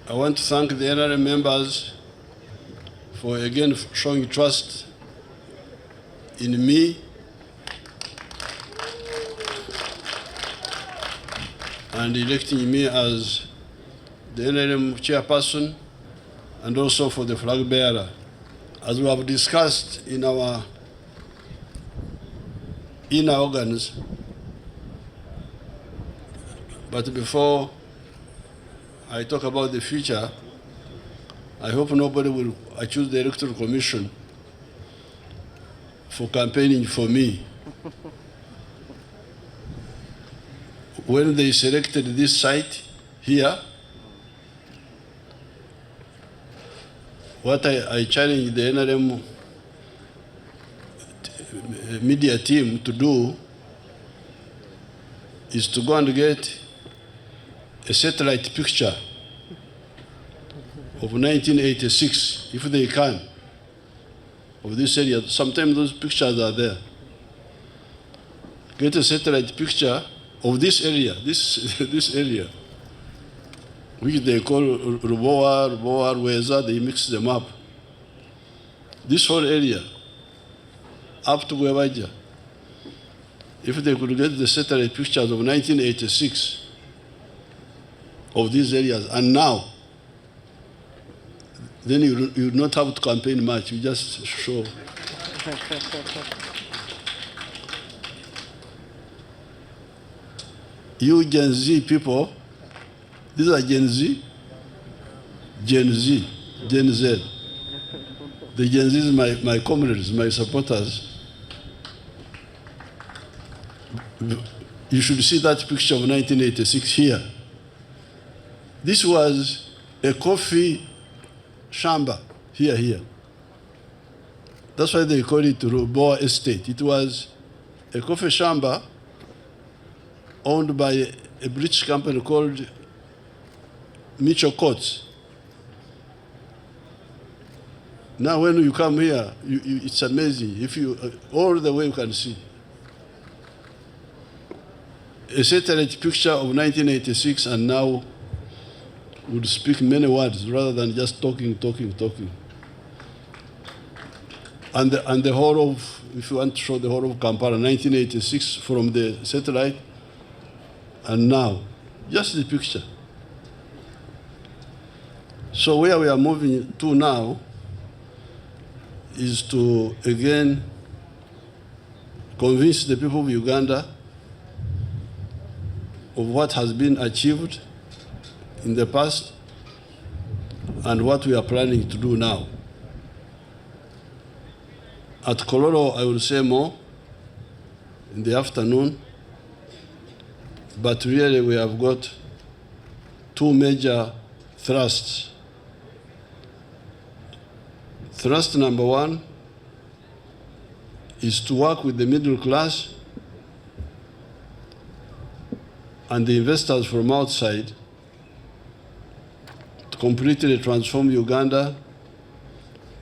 I want to thank the NRM members for again showing trust in me and electing me as the NRM chairperson, and also for the flag bearer. As we have discussed in our inner organs, but before I talk about the future, I hope nobody will accuse the Electoral Commission for campaigning for me. When they selected this site here, what I challenged the NRM media team to do is to go and get a satellite picture of 1986, if they can, of this area. Sometimes those pictures are there. Get a satellite picture of this area, this area, which they call Lubowa, Weza, they mix them up. This whole area, up to Gwebaja. If they could get the satellite pictures of 1986 of these areas, and now, then you not have to campaign much, you just show. You Gen Z people, these are Gen Z, Gen Z. The Gen Z is my comrades, my supporters. You should see that picture of 1986 here. This was a coffee shamba here. That's why they call it Lubowa Estate. It was a coffee shamba owned by a British company called Mitchell Courts. Now when you come here, it's amazing. If you, all the way you can see. A satellite picture of 1986 and now would speak many words rather than just talking. And the whole of, if you want to show the whole of Kampala, 1986 from the satellite, and now, just the picture. So where we are moving to now is to, again, convince the people of Uganda of what has been achieved in the past and what we are planning to do now. At Kololo, I will say more in the afternoon, but really we have got two major thrusts. Thrust number one is to work with the middle class and the investors from outside to completely transform Uganda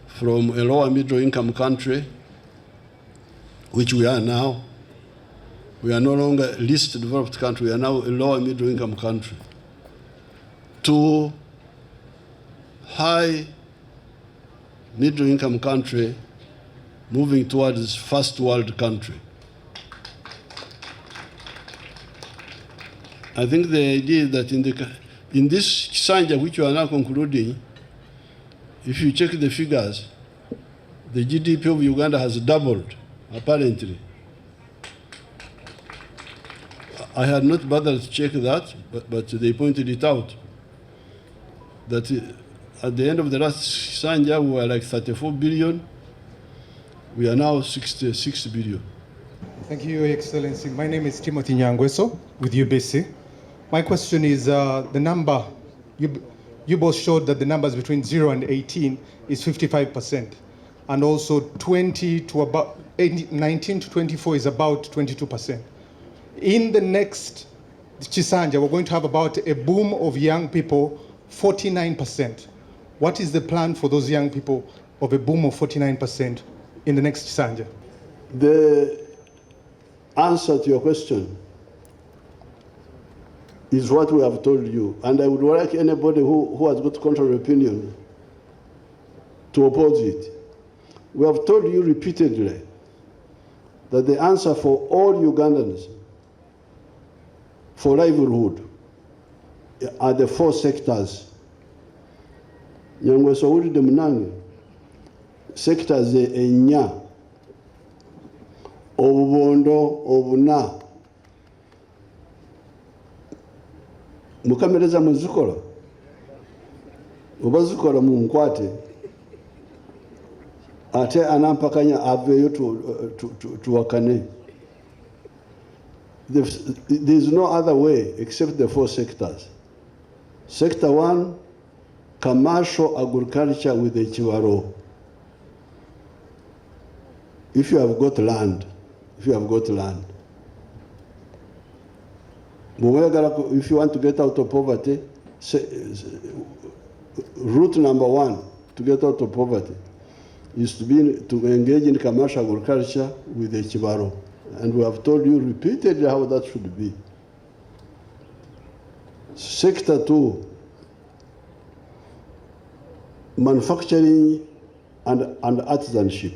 from a lower middle income country, which we are now. We are no longer a least developed country, we are now a lower middle income country, to high middle income country moving towards first world country. I think the idea is that in this Kisanja, which you are now concluding, if you check the figures, the GDP of Uganda has doubled, apparently. I had not bothered to check that, but they pointed it out. That at the end of the last Kisanja, we were like 34 billion. We are now 66 billion. Thank you, Your Excellency. My name is Timothy Nyangweso with UBC. My question is the number, you both showed that the numbers between 0 and 18 is 55%. And also 19 to 24 is about 22%. In the next Chisanja, we're going to have about a boom of young people, 49%. What is the plan for those young people of a boom of 49% in the next Chisanja? The answer to your question is what we have told you. And I would like anybody who has got contrary opinion to oppose it. We have told you repeatedly that the answer for all Ugandans for livelihood are the 4 sectors. Nyangwe Saudi de Munange, sectors enya, obubondo, obuna. Mukamereza muzikola. Obazikola munkwate. Ate anampakanya aveyo to wakane. There is no other way except the 4 sectors. Sector 1, commercial agriculture with the Chiwaro. If you have got land, if you want to get out of poverty, route number 1 to get out of poverty is to engage in commercial agriculture with the Chibaro. And we have told you repeatedly how that should be. Sector 2, manufacturing and artisanship.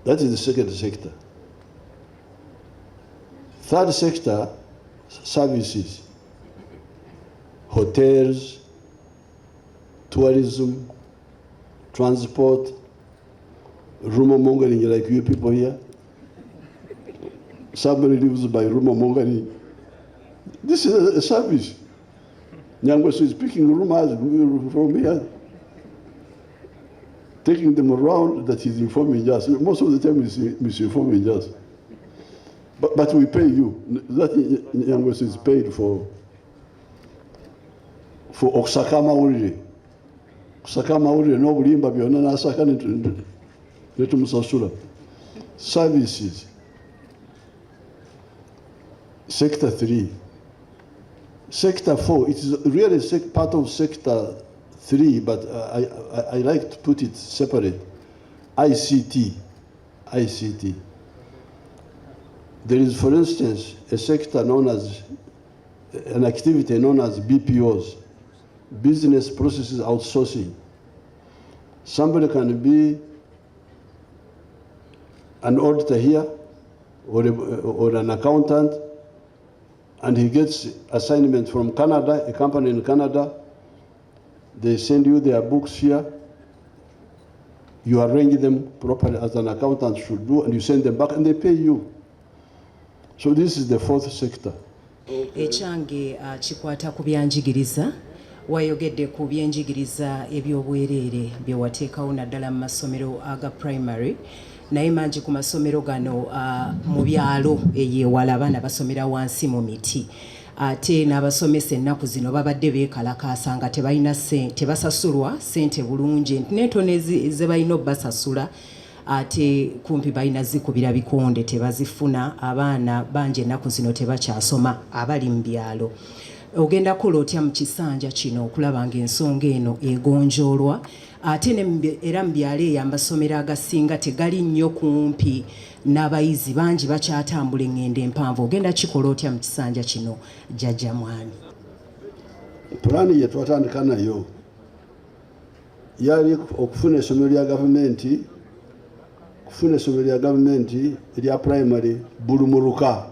That is the second sector. Third sector, services, hotels, tourism, transport, rumor mongering like you people here. Somebody lives by rumor mongering. This is a service. Nyangweso is picking rumors from here, taking them around that he's informing us. Most of the time he's misinforming us. But we pay you. That Nyangweso is paid for Oksakama Uri. Oksakama Uri, no Bulimba, Bionana Sakan, Netumusasura. Services. Sector 3. Sector 4, it is really part of Sector 3, but I like to put it separate. ICT. There is, for instance, a sector known as, an activity known as BPOs, Business Processes Outsourcing. Somebody can be an auditor here or an accountant, and he gets assignment from Canada, a company in Canada. They send you their books here. You arrange them properly as an accountant should do, and you send them back, and they pay you. So this is the 4th sector. Echange chikwata ku byanjigiriza wayogedde ku byenjigiriza ebyobwerere bye wateekawo naddala mu masomero aga primary naye mangi ku masomero gano mu byalo eyeewala abaana basomera wansi mu miti ate n'abasomesa ennaku zino babadde beekalakaasa nga tebasasulwa ssente bulungi n'entono ze balina obbasasula ate kumpi balina zikubira bikonde tebazifuna abaana bangi ennaku zino tebakyasoma abali mu byalo. Ogenda kukola otya mu kisanja kino okulaba ng'ensonga eno egonjoolwa ate era mu byalo eyo amasomero agasinga tegali nnyo kumpi n'abayizi bangi bakyatambula eŋŋendo empanvu ogenda kikola otya mu kisanja kino Jjajja Mwani? Pulaani gye twatandika nayo yali okufuna essomero lya gavumenti erya primary bulumuruka.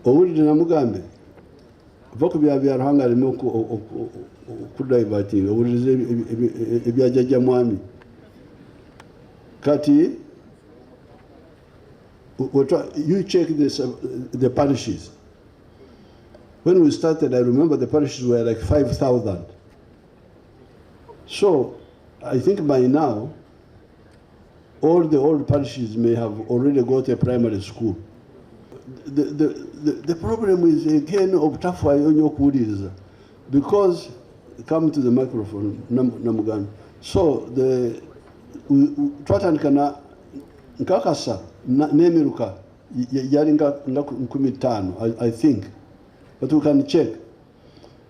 Owulidde namugambe va ku byabyalo hanga aleme okudivatinga owuliriza ebya Jjajja Mwami kati you check the parishes. When we started, I remember the parishes were like 5,000. So I think by now all the old parishes may have already got a primary school. The problem is again obutafa onyokuwuliriza because come to the microphone Namuganda. So twatandika nkakasa n'emiruka yali nga 15 I think, but we can check.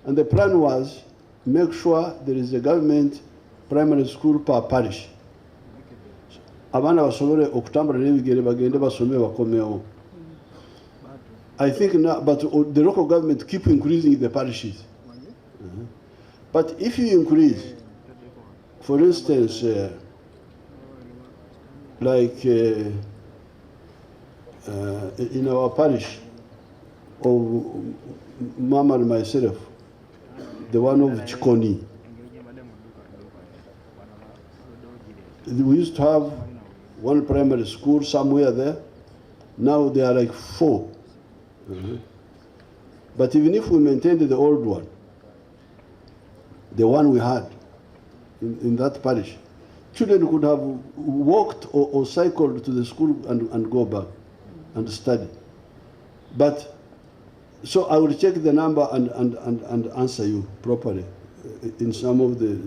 And the plan was make sure there is a government primary school per parish. Abaana basobole okutambula n'ebigere bagende basome bakomewo. I think now, but the local government keep increasing the parishes. But if you increase, for instance, like in our parish of Mama and myself, the one of Chikoni, we used to have one primary school somewhere there. Now there are like 4. But even if we maintained the old one, the one we had in that parish, children could have walked or cycled to the school and go back and study. But, so I will check the number and answer you properly in some of the